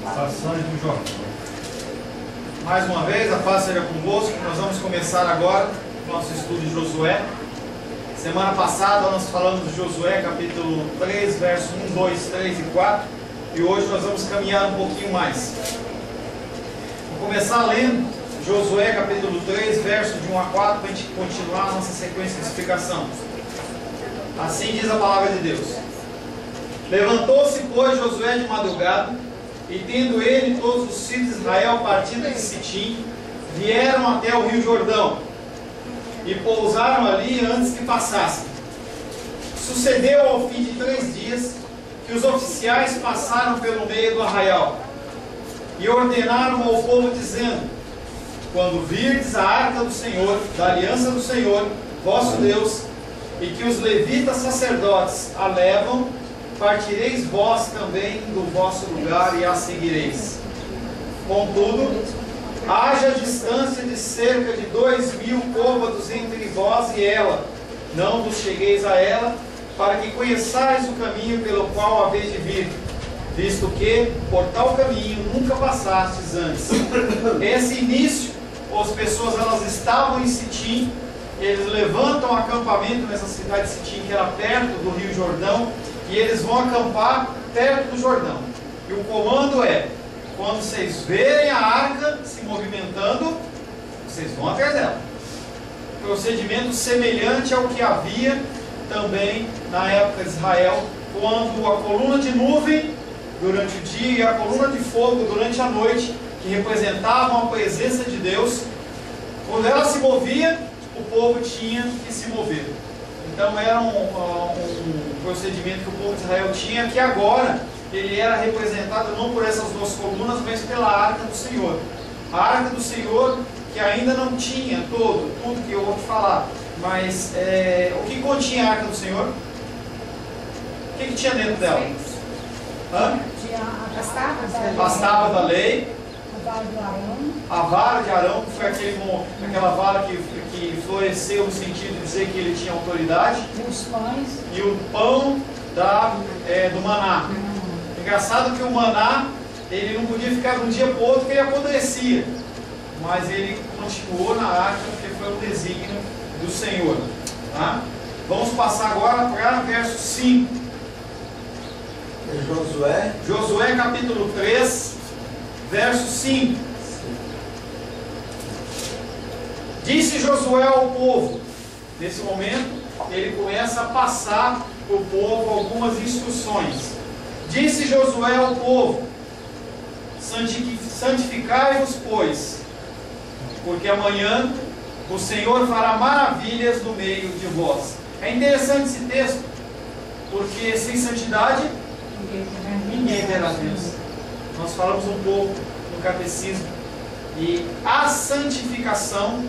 Passagem do Jordão. Mais uma vez, a paz seja convosco. Nós vamos começar agora o nosso estudo de Josué. Semana passada nós falamos de Josué, capítulo 3, verso 1, 2, 3 e 4. E hoje nós vamos caminhar um pouquinho mais. Vou começar lendo Josué, capítulo 3, verso de 1 a 4, para a gente continuar a nossa sequência de explicação. Assim diz a palavra de Deus. Levantou-se, pois, Josué de madrugada, e tendo ele todos os filhos de Israel partindo de Sitim, vieram até o rio Jordão, e pousaram ali antes que passassem. Sucedeu ao fim de 3 dias, que os oficiais passaram pelo meio do arraial, e ordenaram ao povo, dizendo: quando virdes a arca do Senhor, da aliança do Senhor, vosso Deus, e que os levitas sacerdotes a levam, partireis vós também do vosso lugar e a seguireis. Contudo, haja distância de cerca de 2.000 côvados entre vós e ela, não vos chegueis a ela, para que conheçais o caminho pelo qual haveis de vir, visto que por tal caminho nunca passastes antes. Esse início, as pessoas elas estavam em Sitim, eles levantam acampamento nessa cidade de Sitim, que era perto do rio Jordão, e eles vão acampar perto do Jordão. E o comando é: quando vocês verem a arca se movimentando, vocês vão atrás dela. Procedimento semelhante ao que havia também na época de Israel, quando a coluna de nuvem durante o dia e a coluna de fogo durante a noite, que representavam a presença de Deus, quando ela se movia, o povo tinha que se mover. Então era um procedimento que o povo de Israel tinha, que agora ele era representado não por essas 2 colunas, mas pela arca do Senhor. A arca do Senhor, que ainda não tinha tudo que eu vou te falar, mas o que continha a arca do Senhor? O que tinha dentro dela? As tábuas da lei, a vara de Arão, que foi aquela vara que floresceu no sentido de dizer que ele tinha autoridade, e o pão do maná. Engraçado que o maná, ele não podia ficar de um dia para o outro, porque ele apodrecia, mas ele continuou na arca, porque foi o desígnio do Senhor. Tá? Vamos passar agora para verso 5. Josué capítulo 3, verso 5. Disse Josué ao povo. Nesse momento, ele começa a passar para o povo algumas instruções. Disse Josué ao povo: santificai-vos, pois, porque amanhã o Senhor fará maravilhas no meio de vós. É interessante esse texto, porque sem santidade ninguém verá Deus. Nós falamos um pouco no catecismo, e a santificação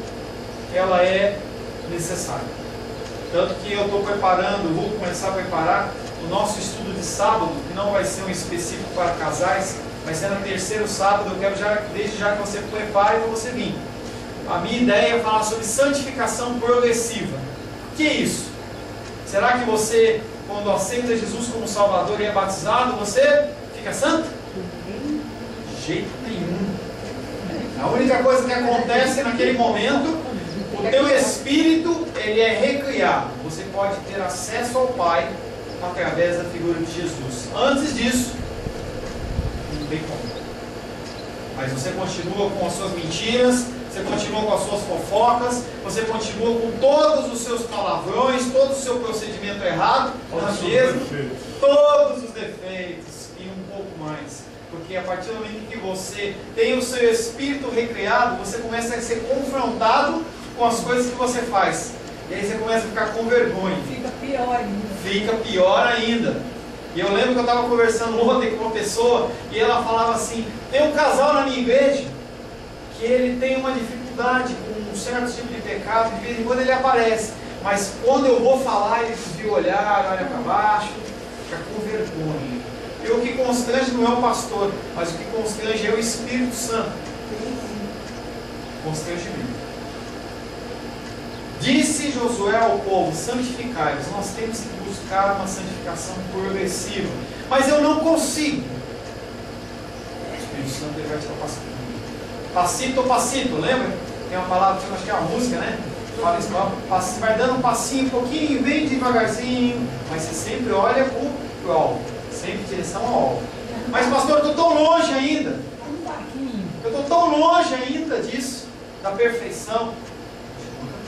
ela é necessária. Tanto que eu estou vou começar a preparar o nosso estudo de sábado, que não vai ser um específico para casais, vai ser no 3º sábado. Eu quero desde já que você prepare para você vir. A minha ideia é falar sobre santificação progressiva. O que é isso? Será que você, quando aceita Jesus como Salvador e é batizado, você fica santo? De jeito nenhum. A única coisa que acontece naquele momento, o teu espírito ele é recriado. Você pode ter acesso ao Pai através da figura de Jesus. Antes disso, não tem como. Mas você continua com as suas mentiras, você continua com as suas fofocas, você continua com todos os seus palavrões, todo o seu procedimento errado, todos os defeitos e um pouco mais. Porque a partir do momento que você tem o seu espírito recriado, você começa a ser confrontado com as coisas que você faz. E aí você começa a ficar com vergonha. Fica pior ainda. Fica pior ainda. E eu lembro que eu estava conversando ontem com uma pessoa, e ela falava assim: tem um casal na minha igreja que ele tem uma dificuldade com um certo tipo de pecado, de vez em quando ele aparece, mas quando eu vou falar, ele desvia o olhar, olha para baixo, fica com vergonha. E o que constrange não é o pastor, mas o que constrange é o Espírito Santo. Constrangimento. Disse Josué ao povo: santificai-vos. Nós temos que buscar uma santificação progressiva. Mas eu não consigo. Espírito Santo ele vai te capacitando. Passito, passito, lembra? Tem uma palavra que eu acho que é a música, né? Fala isso, você vai dando um passinho, um pouquinho, bem devagarzinho, mas você sempre olha para o alvo, sempre em direção ao alvo. Mas pastor, eu estou tão longe ainda. Eu estou tão longe ainda disso, da perfeição.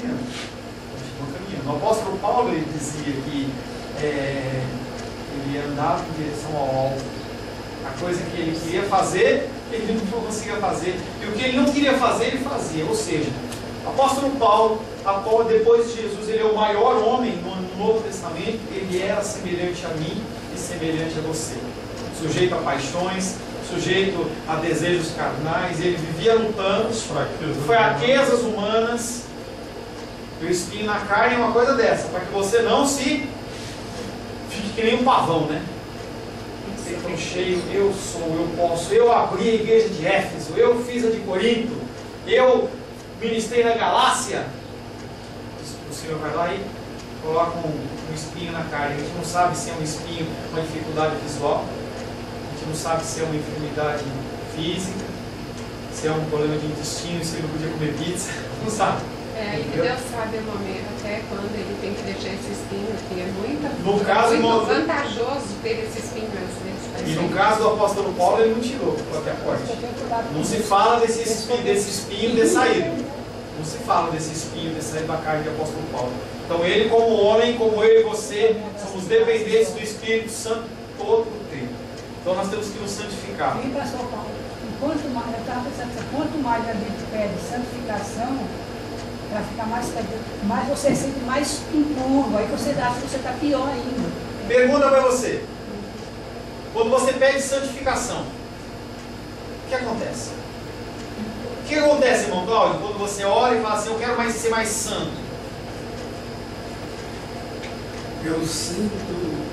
Continua caminhando. O apóstolo Paulo ele dizia que ele andava em direção ao alvo. A coisa que ele queria fazer, ele não conseguia fazer. E o que ele não queria fazer, ele fazia. Ou seja, o apóstolo Paulo, depois de Jesus, ele é o maior homem no Novo Testamento. Ele era semelhante a mim e semelhante a você. Sujeito a paixões, sujeito a desejos carnais. Ele vivia lutando, fraquezas humanas. E o espinho na carne é uma coisa dessa, para que você não se fique que nem um pavão, né? Tão cheio, eu sou, eu posso, eu abri a igreja de Éfeso, eu fiz a de Corinto, eu ministrei na Galácia. O Senhor vai lá e coloca um espinho na carne. A gente não sabe se é um espinho, uma dificuldade visual, a gente não sabe se é uma enfermidade física, se é um problema de intestino, se ele não podia comer pizza, não sabe. E Deus sabe o momento, até quando ele tem que deixar esse espinho, que é no caso, muito vantajoso ter esse espinho às vezes. E no caso do apóstolo Paulo, ele não tirou até a porta. Não se fala desse espinho de saída. Não se fala desse espinho de saída da carne do apóstolo Paulo. Então ele, como homem, como eu e você, somos dependentes do Espírito Santo todo o tempo. Então nós temos que nos santificar. E pastor Paulo, quanto mais, eu estava pensando assim, quanto mais a gente pede santificação, para ficar mais você sente mais impuro, aí você acha que você está pior ainda. Pergunta para você. Quando você pede santificação, o que acontece? O que acontece, irmão Cláudio, quando você ora e fala assim, eu quero ser mais santo? Eu sinto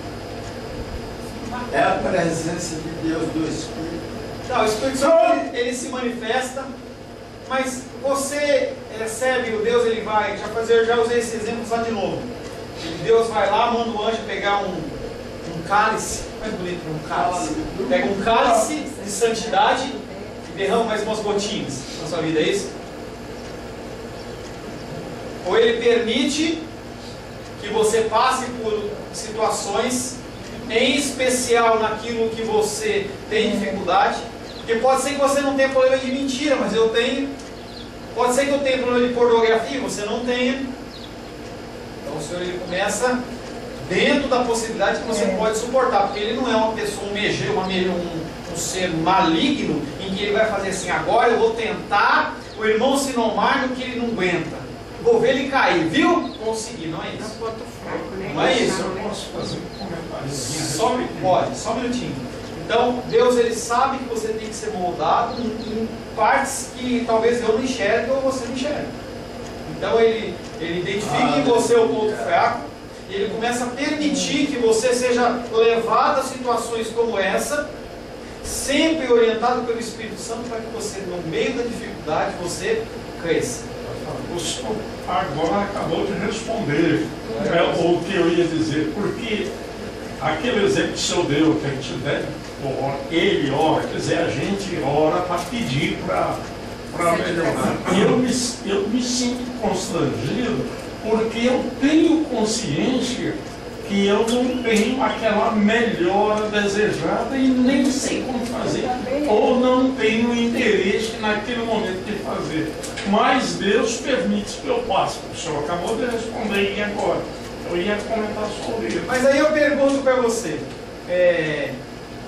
a presença de Deus, do Espírito. Não, o Espírito Santo ele se manifesta, mas você recebe o Deus, ele vai, já usei esse exemplo lá de novo. Deus vai lá, manda o anjo pegar um cálice, mais bonito, um cálice. Pega um cálice de santidade e derrama mais umas gotinhas na sua vida, é isso? Ou ele permite que você passe por situações, em especial naquilo que você tem dificuldade, porque pode ser que você não tenha problema de mentira, mas eu tenho. Pode ser que eu tenha problema de pornografia, você não tenha. Então o Senhor ele começa dentro da possibilidade que você pode suportar, porque ele não é uma pessoa, um ser maligno, em que ele vai fazer assim, agora eu vou tentar o irmão se nomar no que ele não aguenta. Vou ver ele cair, viu? Consegui, não é isso. É um ponto fraco, né? Não é isso. Eu posso fazer um comentário? Pode, só um minutinho. Então, Deus ele sabe que você tem que ser moldado em partes que talvez eu não enxergue ou você não enxergue. Então, ele identifica em você o ponto fraco e ele começa a permitir que você seja levado a situações como essa, sempre orientado pelo Espírito Santo para que você, no meio da dificuldade, você cresça. O senhor agora acabou de responder o que eu ia dizer, porque aquele exemplo que o senhor deu, que a gente deve, ele ora, quer dizer, a gente ora para pedir para melhorar. Eu me sinto constrangido porque eu tenho consciência que eu não tenho aquela melhora desejada e nem sei como fazer, ou não tenho interesse naquele momento de fazer. Mas Deus permite que eu passe. O senhor acabou de responder e agora? Eu ia comentar sobre isso. Mas aí eu pergunto para você,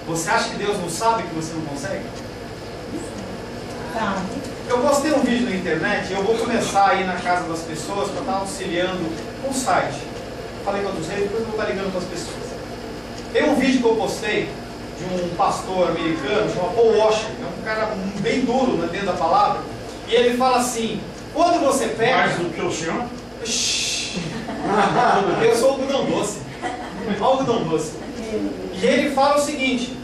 você acha que Deus não sabe que você não consegue? Tá. Eu postei um vídeo na internet e eu vou começar a ir na casa das pessoas para estar auxiliando com o site. Falei com vocês, depois eu vou estar ligando para as pessoas. Tem um vídeo que eu postei de um pastor americano chamado Paul Washer, é um cara bem duro dentro da palavra, e ele fala assim, quando você pega... Mais do que o senhor? Eu sou algodão doce. Algodão doce. E ele fala o seguinte,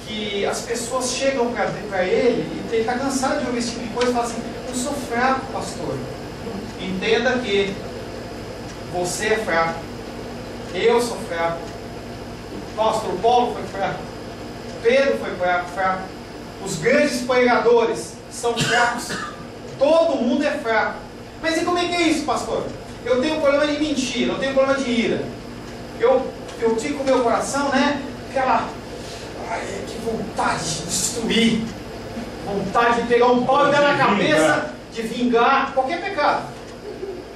que as pessoas chegam para ele e ele está cansado de ouvir esse tipo de coisa e fala assim, eu sou fraco, pastor. Entenda que você é fraco. Eu sou fraco. O pastor Paulo foi fraco. Pedro foi fraco. Os grandes pregadores são fracos. Todo mundo é fraco. Mas e como é que é isso, pastor? Eu tenho problema de mentira, eu tenho problema de ira. Eu tico o meu coração, né? Aquela... Ai, que vontade de destruir. Vontade de pegar um pau e dar na cabeça, de vingar qualquer pecado.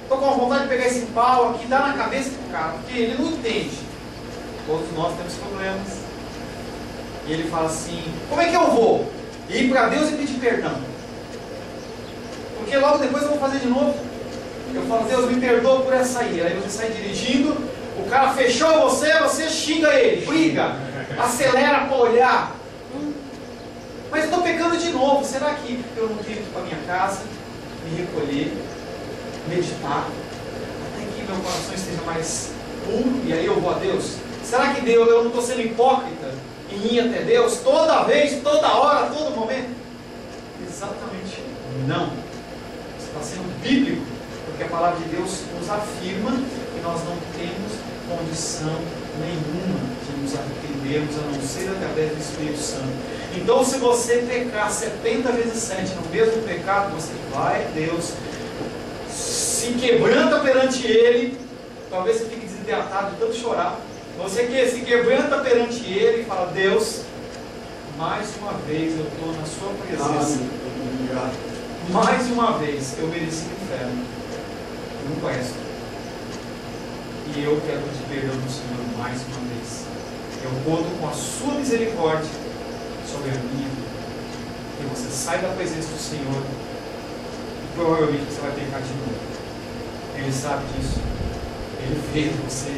Estou com vontade de pegar esse pau aqui e dar na cabeça do cara, porque ele não entende. Todos nós temos problemas. E ele fala assim, como é que eu vou? Ir para Deus e pedir perdão. Porque logo depois eu vou fazer de novo. Eu falo, Deus, me perdoa por essa aí. Aí você sai dirigindo, o cara fechou você xinga ele, briga, acelera para olhar. Mas eu estou pecando de novo. Será que eu não tenho que ir para minha casa, me recolher, meditar, até que meu coração esteja mais puro, e aí eu vou a Deus? Será que Deus, eu não estou sendo hipócrita em ir até Deus toda vez, toda hora, todo momento? Exatamente não. Você está sendo bíblico, porque a palavra de Deus nos afirma que nós não temos condição nenhuma de nos arrependermos, a não ser através do Espírito Santo. Então, se você pecar 70 vezes 7 no mesmo pecado, você vai a Deus, se quebranta perante Ele, talvez você fique desidratado de tanto chorar. Você que se quebranta perante Ele e fala, Deus, mais uma vez eu estou na sua presença. Mais uma vez eu mereci o inferno. Eu não conheço. E eu quero pedir perdão do Senhor mais uma vez. Eu conto com a sua misericórdia sobre a minha vida. E você sai da presença do Senhor e provavelmente você vai pecar de novo. Ele sabe disso. Ele vê você.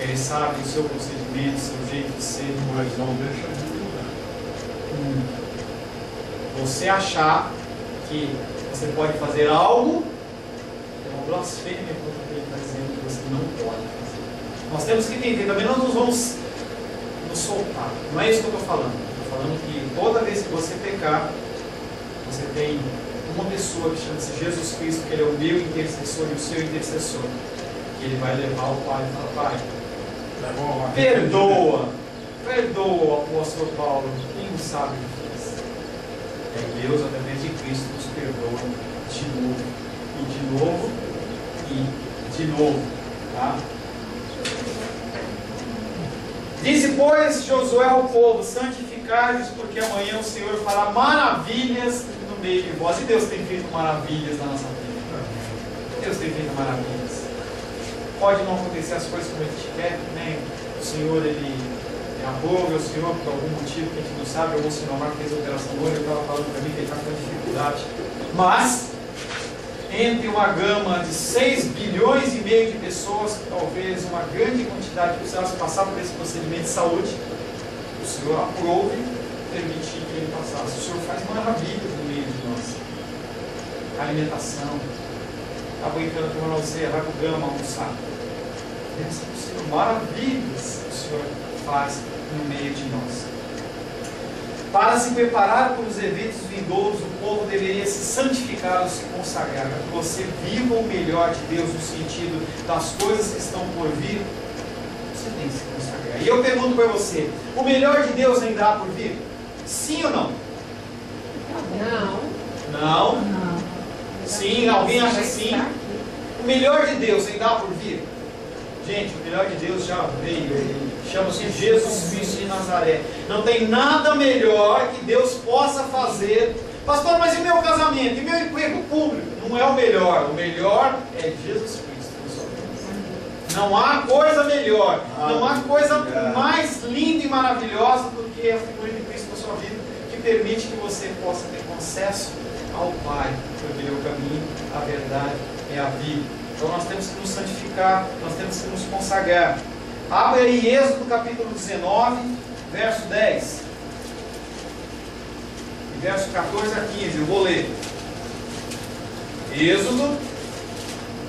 Ele sabe o seu procedimento, o seu jeito de ser. Mas não deixa de mudar. Você achar que você pode fazer algo é uma blasfêmia contra o que ele está dizendo que você não pode fazer. Nós temos que entender, também nós não vamos nos soltar. Não é isso que eu estou falando. Estou falando que toda vez que você pecar, você tem uma pessoa que chama-se Jesus Cristo, que Ele é o meu intercessor e o seu intercessor. E Ele vai levar ao Pai e falar, Pai, perdoa o apóstolo Paulo, quem não sabe o que fez. É Deus, através de Cristo, nos perdoa de novo, e de novo, e de novo. Tá? Disse, pois, Josué ao povo, santificai-vos, porque amanhã o Senhor fará maravilhas no meio de vós. E Deus tem feito maravilhas na nossa vida. Deus tem feito maravilhas. Pode não acontecer as coisas como a gente quer, né? O Senhor, Ele aprova, o Senhor, por algum motivo que a gente não sabe, algum senhor que fez a operação hoje, ele estava falando para mim que ele está com dificuldade. Mas, entre uma gama de 6 bilhões e meio de pessoas, talvez uma grande quantidade que precisasse passar por esse procedimento de saúde, o Senhor aprove permitir que ele passasse. O Senhor faz maravilhas no meio de nós. Alimentação. Está brincando com você, vai para o gama almoçar. Pensa no Senhor, maravilhas o Senhor faz no meio de nós. Para se preparar para os eventos vindouros, o povo deveria se santificar, se consagrar, para que você viva o melhor de Deus no sentido das coisas que estão por vir. Você tem que se consagrar. E eu pergunto para você, o melhor de Deus ainda há por vir? Sim ou não? Não. Não? Sim, alguém acha sim? O melhor de Deus ainda há por vir? Gente, o melhor de Deus já veio. Chama-se Jesus Cristo de Nazaré. Não tem nada melhor que Deus possa fazer. Pastor, mas e meu casamento? E meu emprego público? Não é o melhor. O melhor é Jesus Cristo. Não há coisa melhor. Não há coisa mais linda e maravilhosa do que a figura de Cristo na sua vida, que permite que você possa ter acesso ao Pai, porque Ele é o caminho, a verdade e a vida. Então nós temos que nos santificar, nós temos que nos consagrar. Abra aí Êxodo capítulo 19, verso 10. E verso 14 a 15, eu vou ler. Êxodo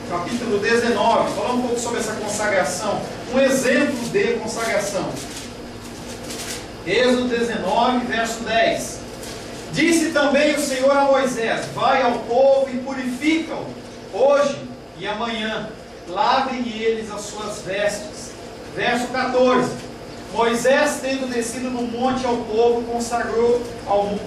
capítulo 19, falar um pouco sobre essa consagração. Um exemplo de consagração. Êxodo 19, verso 10. Disse também o Senhor a Moisés: vai ao povo e purifica-o, hoje e amanhã, lavem eles as suas vestes. Verso 14: Moisés, tendo descido do monte ao povo, consagrou ao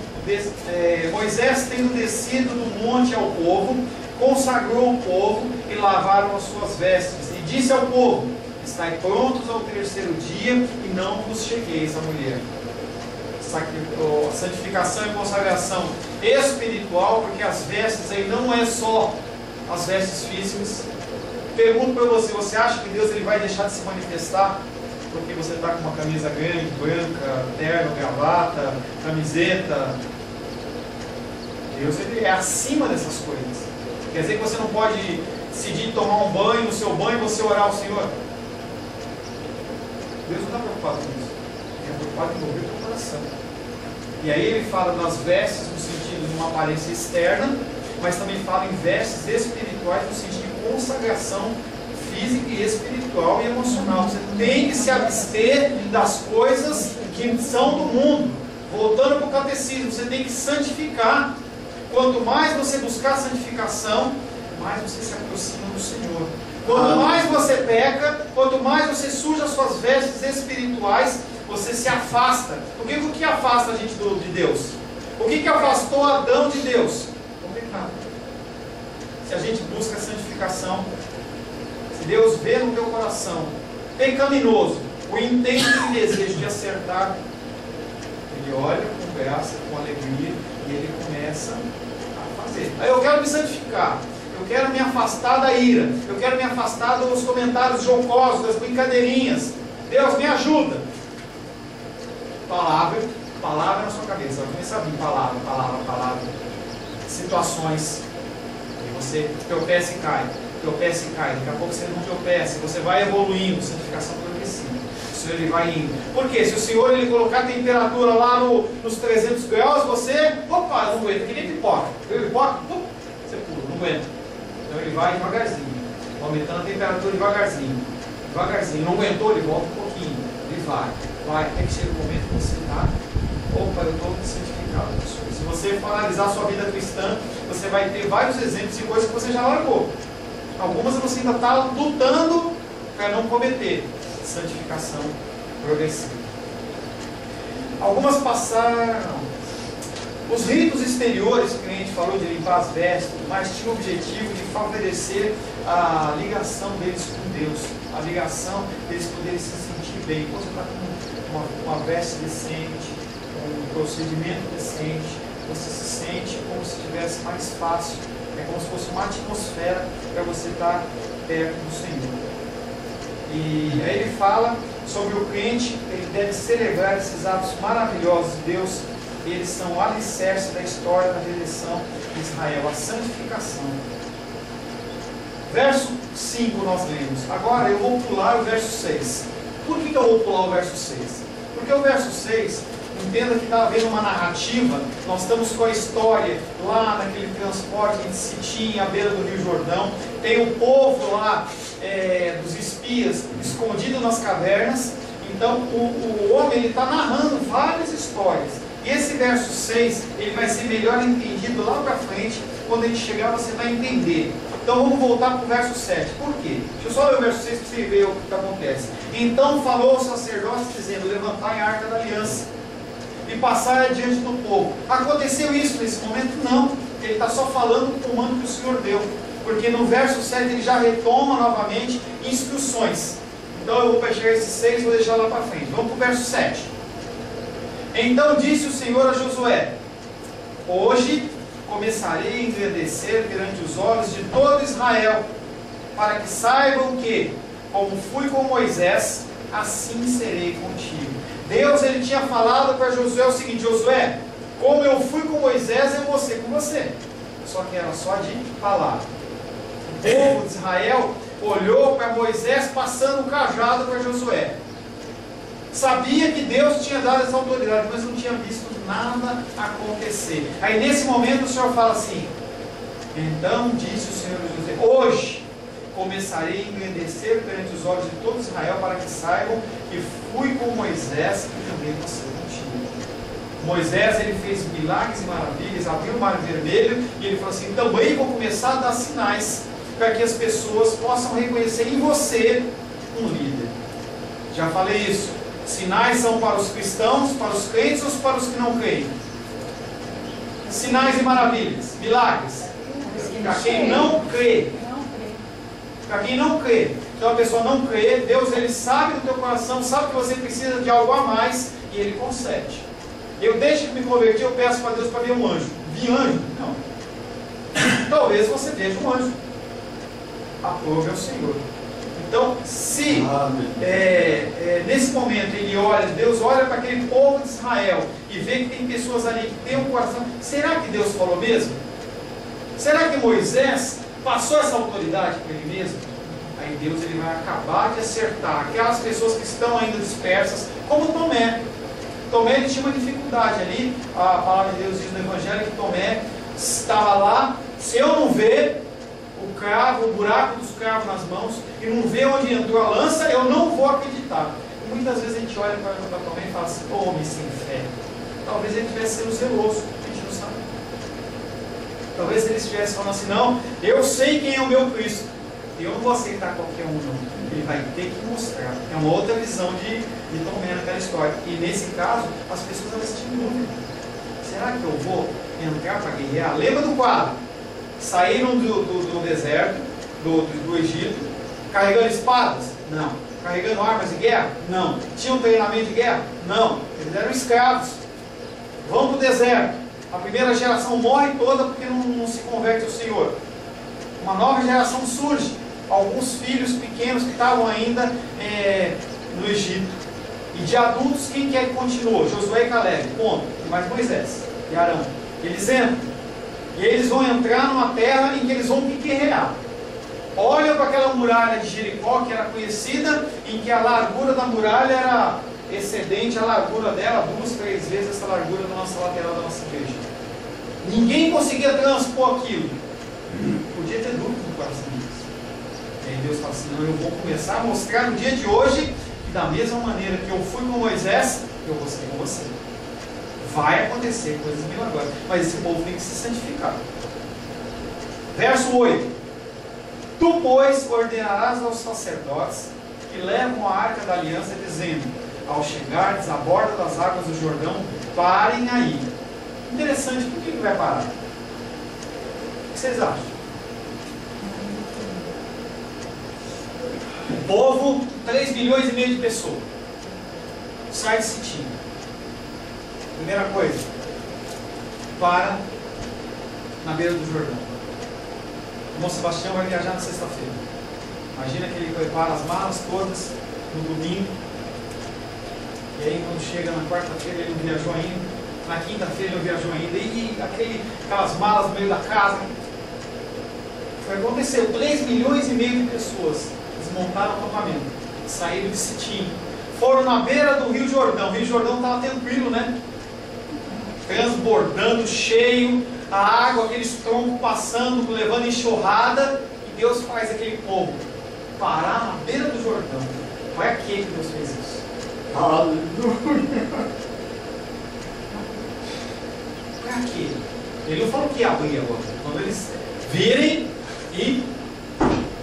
Moisés, tendo descido do monte ao povo, consagrou o povo e lavaram as suas vestes. E disse ao povo: estai prontos ao terceiro dia e não vos chegueis a mulher. A santificação e consagração espiritual, porque as vestes aí não é só as vestes físicas. Pergunto para você, você acha que Deus ele vai deixar de se manifestar porque você está com uma camisa grande, branca, terno, gravata, camiseta? Deus ele é acima dessas coisas. Quer dizer que você não pode decidir tomar um banho, no seu banho você orar ao Senhor? Deus não está preocupado com isso. Ele é preocupado em envolver o teu coração. E aí ele fala das vestes no sentido de uma aparência externa, mas também fala em vestes espirituais no sentido de consagração física e espiritual e emocional. Você tem que se abster das coisas que são do mundo. Voltando para o catecismo, você tem que santificar. Quanto mais você buscar santificação, mais você se aproxima do Senhor. Quanto mais você peca, quanto mais você suja as suas vestes espirituais, você se afasta. O que afasta a gente de Deus? O que afastou Adão de Deus? O pecado. Se a gente busca a santificação, se Deus vê no teu coração pecaminoso o intento e desejo de acertar, Ele olha, conversa com alegria e Ele começa a fazer. Aí eu quero me santificar. Eu quero me afastar da ira. Eu quero me afastar dos comentários jocosos, das brincadeirinhas. Deus, me ajuda. Palavra na sua cabeça. Vai começar a vir palavra. Situações. E você tropeça e cai. Daqui a pouco você não tropeça. Você vai evoluindo. Santificação progressiva. O Senhor ele vai indo. Por quê? Se o Senhor ele colocar a temperatura lá nos 300 graus, você, opa, não aguenta. Que nem pipoca. Viu pipoca? Você pula, não aguenta. Então ele vai devagarzinho, aumentando a temperatura devagarzinho. Não aguentou, ele volta um pouquinho. Ele vai, até que chega o momento que você está, opa, eu estou santificado. Se você for analisar a sua vida cristã, você vai ter vários exemplos de coisas que você já largou. Algumas você ainda está lutando para não cometer. Santificação progressiva. Algumas passaram. Os ritos exteriores que a gente falou de limpar as vestes, mas tinha o objetivo de favorecer a ligação deles com Deus, a ligação deles poderem se sentir bem. Quando você está com uma veste decente, um procedimento decente, você se sente como se estivesse mais fácil, é como se fosse uma atmosfera para você estar perto do Senhor. E aí ele fala sobre o crente, ele deve celebrar esses atos maravilhosos de Deus. Eles são o alicerce da história da redenção de Israel, a santificação. Verso 5 nós lemos. Agora eu vou pular o verso 6. Por que eu vou pular o verso 6? Porque o verso 6, entenda que está havendo uma narrativa. Nós estamos com a história lá naquele transporte em Sitim, à beira do Rio Jordão. Tem o povo lá dos espias escondido nas cavernas. Então o homem está narrando várias histórias. E esse verso 6, ele vai ser melhor entendido lá para frente. Quando a gente chegar, você vai entender. Então vamos voltar para o verso 7. Por quê? Deixa eu só ler o verso 6 para você ver o que acontece. Então falou o sacerdote dizendo: levantai a arca da aliança e passai adiante do povo. Aconteceu isso nesse momento? Não. Ele está só falando o comando que o Senhor deu. Porque no verso 7 ele já retoma novamente instruções. Então eu vou fechar esse 6 e vou deixar lá para frente. Vamos para o verso 7. Então disse o Senhor a Josué: hoje começarei a engrandecer perante os olhos de todo Israel, para que saibam que, como fui com Moisés, assim serei contigo. Deus ele tinha falado para Josué o seguinte: Josué, como eu fui com Moisés, eu vou ser com você. Só que era só de palavra. O povo de Israel olhou para Moisés passando o cajado para Josué. Sabia que Deus tinha dado essa autoridade, mas não tinha visto nada acontecer. Aí nesse momento o Senhor fala assim: então disse o Senhor a Josué: hoje começarei a engrandecer perante os olhos de todo Israel, para que saibam que fui com Moisés e também vou ser contigo. Moisés ele fez milagres e maravilhas, abriu o mar vermelho, e ele falou assim: também vou começar a dar sinais, para que as pessoas possam reconhecer em você um líder. Já falei isso. Sinais são para os cristãos, para os crentes ou para os que não creem? Sinais e maravilhas, milagres. Para quem não crê. Para quem não crê. Então a pessoa não crê, Deus ele sabe do teu coração, sabe que você precisa de algo a mais e Ele concede. Eu desde que me converti, eu peço para Deus para ver um anjo. Vi anjo? Não. Talvez você veja um anjo. Aprove ao Senhor. Então, se nesse momento ele olha, Deus olha para aquele povo de Israel e vê que tem pessoas ali que têm um coração, será que Deus falou mesmo? Será que Moisés passou essa autoridade para ele mesmo? Aí Deus ele vai acabar de acertar aquelas pessoas que estão ainda dispersas, como Tomé. Tomé ele tinha uma dificuldade ali, a palavra de Deus diz no Evangelho que Tomé estava lá, se eu não ver o cravo, o buraco dos cravos nas mãos, e não ver onde entrou a lança, eu não vou acreditar. E muitas vezes a gente olha para Tomé e fala assim, homem sem fé. Talvez ele estivesse sendo zeloso, a gente não sabe. Talvez ele estivesse falando assim, não, eu sei quem é o meu Cristo, eu não vou aceitar qualquer um não. Ele vai ter que mostrar. É uma outra visão de Tomé naquela história. E nesse caso, as pessoas elas tinham dúvida. Será que eu vou entrar para guerrear? Lembra do quadro? Saíram do deserto, do Egito, carregando espadas? Não. Carregando armas de guerra? Não. Tinham treinamento de guerra? Não. Eles eram escravos. Vão para o deserto. A primeira geração morre toda porque não se converte ao Senhor. Uma nova geração surge. Alguns filhos pequenos que estavam ainda no Egito. E de adultos, quem que continuou? Josué e Caleb, ponto. Mais Moisés e Arão. Eles entram. E eles vão entrar numa terra em que eles vão guerrear. Olham para aquela muralha de Jericó, que era conhecida, em que a largura da muralha era excedente a largura dela, 2, 3 vezes essa largura da nossa lateral da nossa igreja. Ninguém conseguia transpor aquilo. Podia ter dúvida no coração deles. E aí Deus fala assim, não, eu vou começar a mostrar no dia de hoje que da mesma maneira que eu fui com Moisés, eu vou ser com você. Vai acontecer coisas milagrosas, mas esse povo tem que se santificar. Verso 8. Tu, pois, ordenarás aos sacerdotes que levam a arca da aliança, dizendo, ao chegardes à borda das águas do Jordão, parem aí. Interessante, por que vai parar? O que vocês acham? O povo, 3 milhões e meio de pessoas, sai de Sitim. Primeira coisa, para na beira do Jordão. O irmão Sebastião vai viajar na sexta-feira. Imagina que ele prepara as malas todas no domingo. E aí quando chega na quarta-feira ele não viajou ainda. Na quinta-feira ele não viajou ainda. E aquelas malas no meio da casa. Foi acontecer. 3 milhões e meio de pessoas desmontaram o acampamento. Saíram de Sitim. Foram na beira do Rio Jordão. O Rio Jordão estava tranquilo, né? Transbordando, cheio, a água, aqueles troncos passando, levando enxurrada, e Deus faz aquele povo parar na beira do Jordão. Para que Deus fez isso? Aleluia! Para quê? Ele não falou que ia abrir agora. Quando eles virem e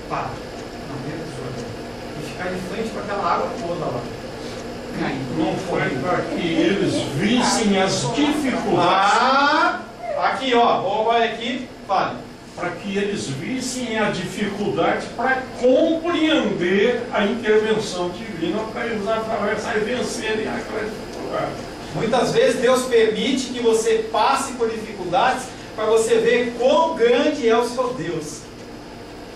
parar na beira do Jordão e ficar de frente para aquela água toda lá. Não foi para que eles vissem as dificuldades. Aqui ó, olha aqui, fale. Para que eles vissem a dificuldade para compreender a intervenção divina, para eles atravessar e vencerem aquela dificuldade. Muitas vezes Deus permite que você passe por dificuldades para você ver quão grande é o seu Deus.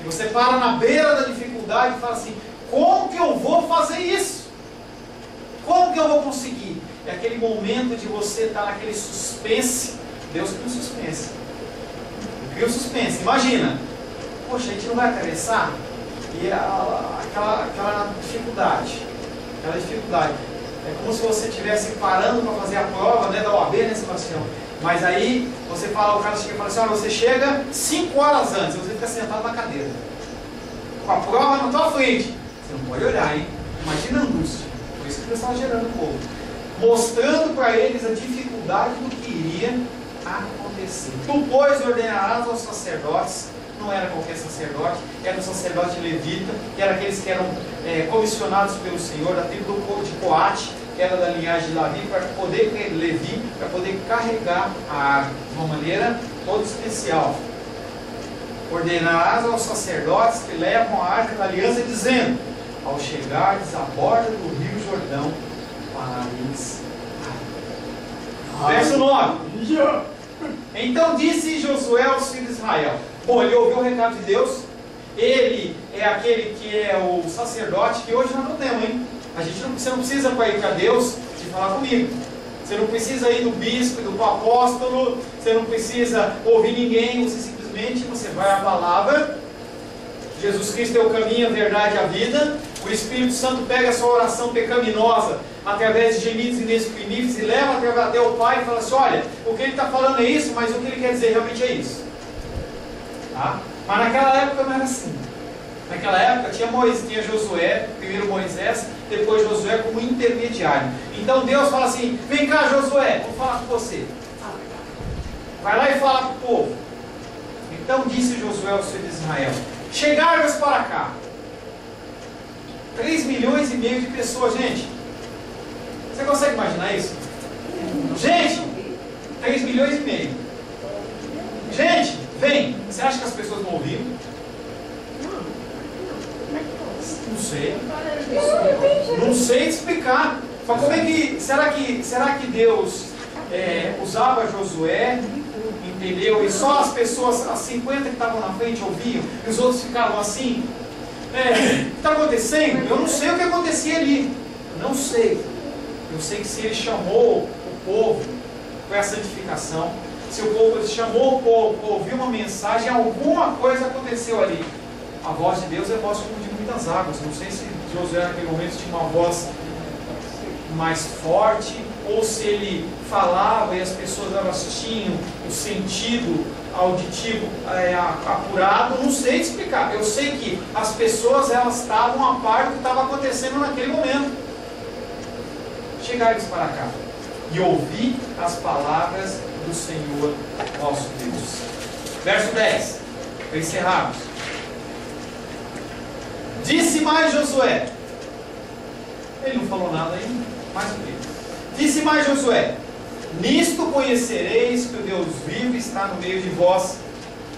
E você para na beira da dificuldade e fala assim, como que eu vou fazer isso? Como que eu vou conseguir? É aquele momento de você estar naquele suspense. Deus cria um suspense. Cria um suspense. Imagina, poxa, a gente não vai atravessar? E aquela dificuldade. Aquela dificuldade. É como se você estivesse parando para fazer a prova, né, da OAB, né, Sebastião? Mas aí você fala, o cara chega e fala assim, olha, você chega 5 horas antes, você fica sentado na cadeira. Com a prova na tua frente. Você não pode olhar, hein? Imagina a angústia. Por isso que Deus estava gerando o povo. Mostrando para eles a dificuldade do que iria acontecer. Tu, pois, ordenarás aos sacerdotes, não era qualquer sacerdote, era um sacerdote levita, que era aqueles que eram comissionados pelo Senhor, da tribo de Coate, que era da linhagem de Davi, para poder carregar a arca de uma maneira toda especial. Ordenarás aos sacerdotes que levam a arca da aliança, dizendo: ao chegardes à borda do rio Jordão, parareis. Verso 9. Então disse Josué aos filhos de Israel. Bom, ele ouviu o recado de Deus. Ele é aquele que é o sacerdote, que hoje nós não temos, hein? Você não precisa ir para Deus de falar comigo. Você não precisa ir do bispo, do apóstolo. Você não precisa ouvir ninguém. Você vai à palavra. Jesus Cristo é o caminho, a verdade e a vida. O Espírito Santo pega a sua oração pecaminosa através de gemidos inexprimíveis e leva até o Pai e fala assim: olha, o que ele está falando é isso, mas o que ele quer dizer realmente é isso. Tá? Mas naquela época não era assim. Naquela época tinha Josué, primeiro Moisés, depois Josué como intermediário. Então Deus fala assim: vem cá, Josué, vou falar com você. Vai lá e fala para o povo. Então disse Josué aos filhos de Israel: chegai-vos para cá. 3,5 milhões de pessoas, gente. Você consegue imaginar isso? Gente, 3,5 milhões. Gente, vem. Você acha que as pessoas não ouviram? Não sei. Não sei explicar. Mas como é que... Será que Deus usava Josué, entendeu? E só as pessoas, as 50 que estavam na frente ouviam, e os outros ficavam assim? O que está acontecendo? Eu não sei o que acontecia ali. Não sei. Eu sei que se ele chamou o povo para a santificação, se o povo chamou o povo para ouvir uma mensagem, alguma coisa aconteceu ali. A voz de Deus é a voz como de muitas águas. Não sei se Josué naquele momento tinha uma voz mais forte, ou se ele falava e as pessoas elas tinham o sentido auditivo apurado. Não sei explicar. Eu sei que as pessoas elas estavam a par do que estava acontecendo naquele momento. Chegai-vos para cá e ouvi as palavras do Senhor nosso Deus. Verso 10, para encerrarmos. Disse mais Josué. Ele não falou nada ainda, mais um pouco. Disse mais Josué: nisto conhecereis que o Deus vivo está no meio de vós,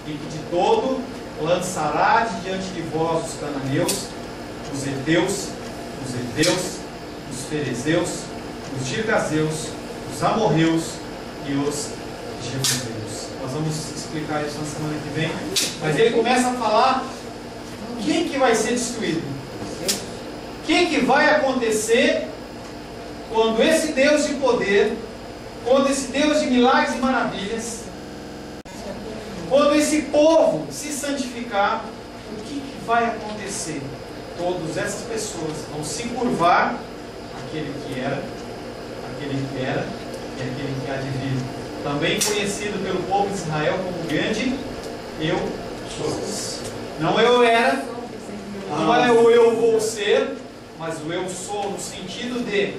e que de todo lançará de diante de vós os cananeus, os heteus, os heveus, os ferezeus, os girgazeus, os amorreus e os jebuseus. Nós vamos explicar isso na semana que vem. Mas ele começa a falar quem que vai ser destruído. O que vai acontecer quando esse Deus de poder, quando esse Deus de milagres e maravilhas, quando esse povo se santificar, o que vai acontecer? Todas essas pessoas vão se curvar àquele que era e aquele que há de vir. Também conhecido pelo povo de Israel como grande eu sou. Não eu era, não é o eu vou ser, mas o eu sou no sentido de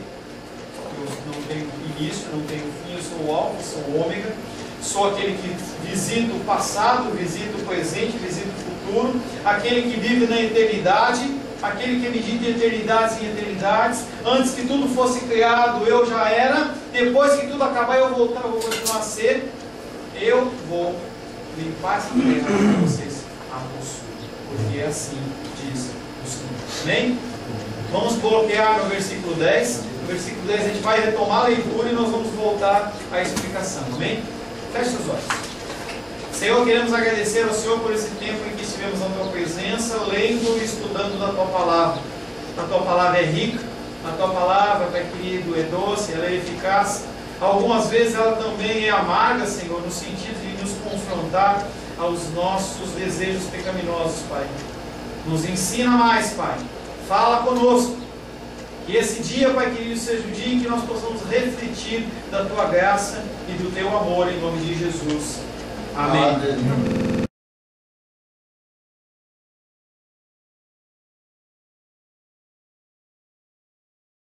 eu não tenho início, não tenho fim, eu sou o alfa, sou o ômega, sou aquele que visita o passado, visita o presente, visita o futuro, aquele que vive na eternidade, aquele que medita de eternidades em eternidades. Antes que tudo fosse criado, eu já era. Depois que tudo acabar, eu vou continuar a ser. Eu vou limpar essa terra para vocês a possuem, porque é assim diz o Senhor. Amém? Vamos bloquear no versículo 10. No versículo 10 a gente vai retomar a leitura e nós vamos voltar à explicação. Amém? Feche os olhos. Senhor, queremos agradecer ao Senhor por esse tempo em que estivemos na Tua presença, lendo e estudando da Tua palavra. A Tua palavra é rica, a Tua palavra, Pai querido, é doce, ela é eficaz. Algumas vezes ela também é amarga, Senhor, no sentido de nos confrontar aos nossos desejos pecaminosos, Pai. Nos ensina mais, Pai. Fala conosco. Que esse dia, Pai querido, seja o dia em que nós possamos refletir da Tua graça e do Teu amor, em nome de Jesus. Amém.